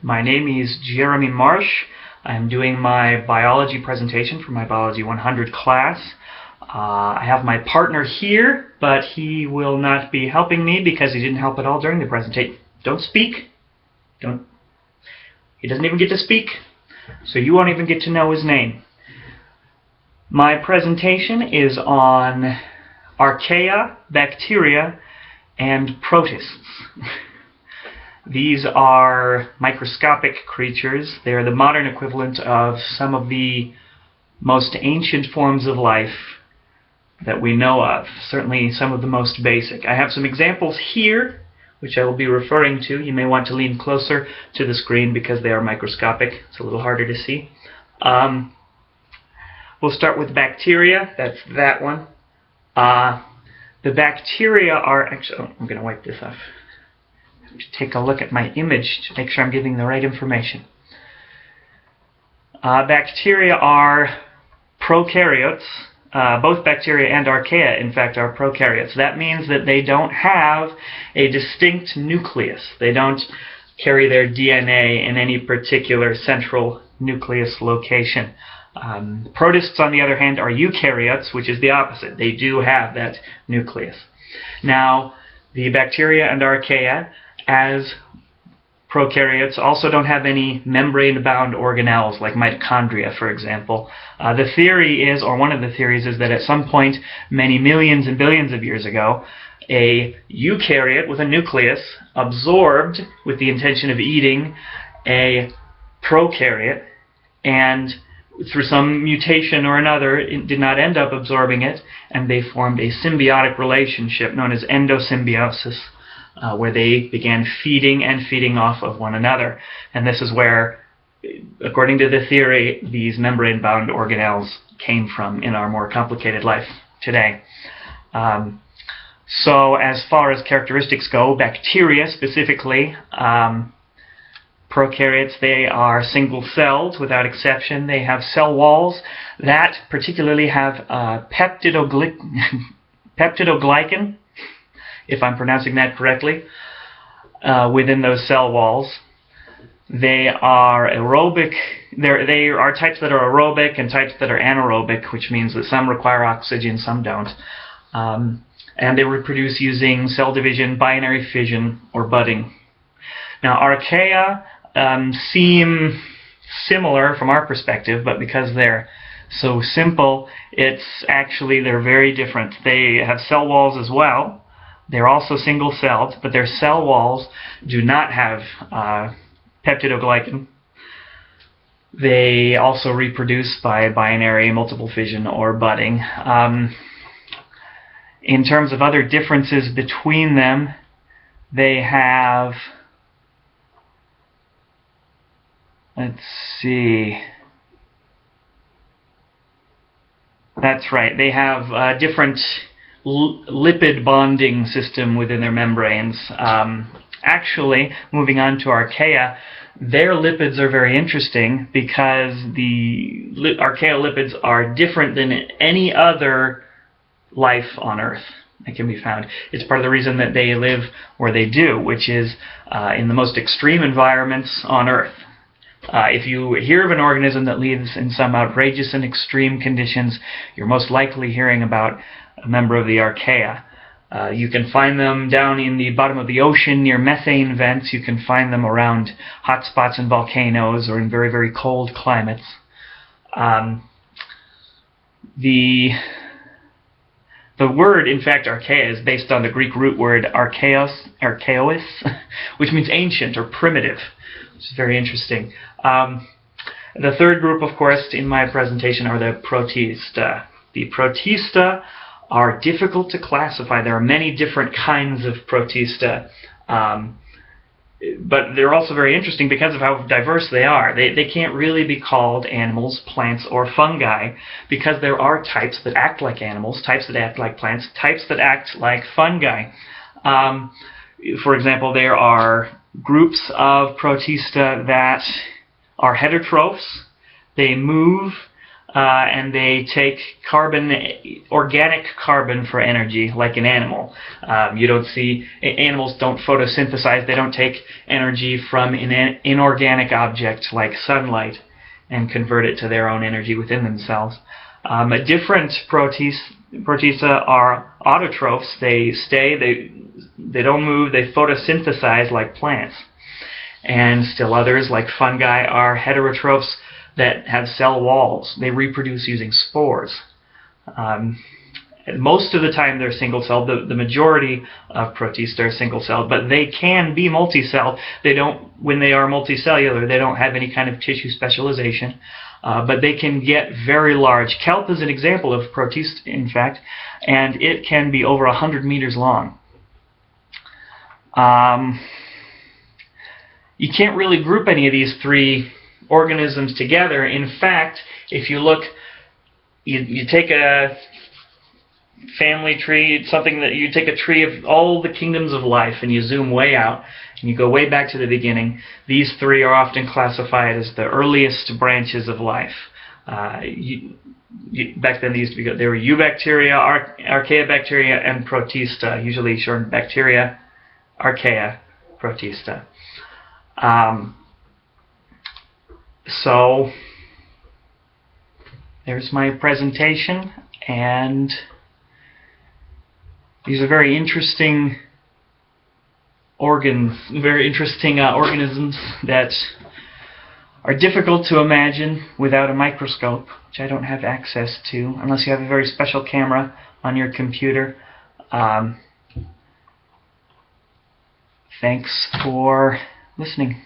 My name is Jeremy Marsh. I'm doing my biology presentation for my Biology 100 class. I have my partner here, but he will not be helping me because he didn't help at all during the presentation. Don't speak. He doesn't even get to speak, so you won't even get to know his name. My presentation is on archaea, bacteria, and protists. These are microscopic creatures. They are the modern equivalent of some of the most ancient forms of life that we know of, certainly some of the most basic. I have some examples here, which I will be referring to. You may want to lean closer to the screen because they are microscopic. It's a little harder to see. We'll start with bacteria. That's that one. The bacteria are actually... Oh, I'm going to wipe this off. Take a look at my image to make sure I'm giving the right information. Bacteria are prokaryotes. Both bacteria and archaea, in fact, are prokaryotes. That means that they don't have a distinct nucleus. They don't carry their DNA in any particular central nucleus location. Protists, on the other hand, are eukaryotes, which is the opposite. They do have that nucleus. Now, the bacteria and archaea, as prokaryotes, also don't have any membrane-bound organelles like mitochondria, for example. The theory is, or one of the theories is, that at some point, many millions and billions of years ago, a eukaryote with a nucleus absorbed with the intention of eating a prokaryote, and through some mutation or another, it did not end up absorbing it, and they formed a symbiotic relationship known as endosymbiosis, where they began feeding and feeding off of one another. And this is where, according to the theory, these membrane-bound organelles came from in our more complicated life today. So as far as characteristics go, bacteria specifically, prokaryotes, they are single-celled without exception. They have cell walls that particularly have peptidoglycan, if I'm pronouncing that correctly, within those cell walls. They are aerobic. They are types that are aerobic and types that are anaerobic, which means that some require oxygen, some don't. And they reproduce using cell division, binary fission, or budding. Now, archaea seem similar from our perspective, but because they're so simple, they're very different. They have cell walls as well. They're also single-celled, but their cell walls do not have peptidoglycan. They also reproduce by binary multiple fission or budding. In terms of other differences between them, they have... Let's see. That's right. They have different lipid bonding system within their membranes. Actually, moving on to archaea, their lipids are very interesting because the archaea lipids are different than any other life on Earth that can be found. It's part of the reason that they live where they do, which is in the most extreme environments on Earth. If you hear of an organism that lives in some outrageous and extreme conditions, you're most likely hearing about a member of the archaea. You can find them down in the bottom of the ocean near methane vents. You can find them around hot spots and volcanoes or in very, very cold climates. The word, in fact, archaea, is based on the Greek root word archaeos, which means ancient or primitive, which is very interesting. The third group, of course, in my presentation are the Protista. The Protista are difficult to classify. There are many different kinds of Protista, but they're also very interesting because of how diverse they are. They can't really be called animals, plants, or fungi because there are types that act like animals, types that act like plants, types that act like fungi. For example, there are groups of Protista that are heterotrophs. They move and they take carbon, organic carbon, for energy, like an animal. You don't see, animals don't photosynthesize, they don't take energy from an inorganic object like sunlight and convert it to their own energy within themselves. Different Protista are autotrophs. They stay, they don't move, they photosynthesize like plants. And still others, like fungi, are heterotrophs that have cell walls. They reproduce using spores. Most of the time they're single-celled. The majority of Protista are single-celled, but they can be multi-celled. When they are multicellular, they don't have any kind of tissue specialization, but they can get very large. Kelp is an example of Protista, in fact, and it can be over 100 meters long. You can't really group any of these three organisms together. In fact, if you look, you take a family tree, you take a tree of all the kingdoms of life and you zoom way out and you go way back to the beginning. These three are often classified as the earliest branches of life. Back then they were Bacteria, Archaea bacteria, and Protista, usually shortened Bacteria, Archaea, Protista. So there's my presentation, and these are very interesting organisms that are difficult to imagine without a microscope, which I don't have access to unless you have a very special camera on your computer. Thanks for listening.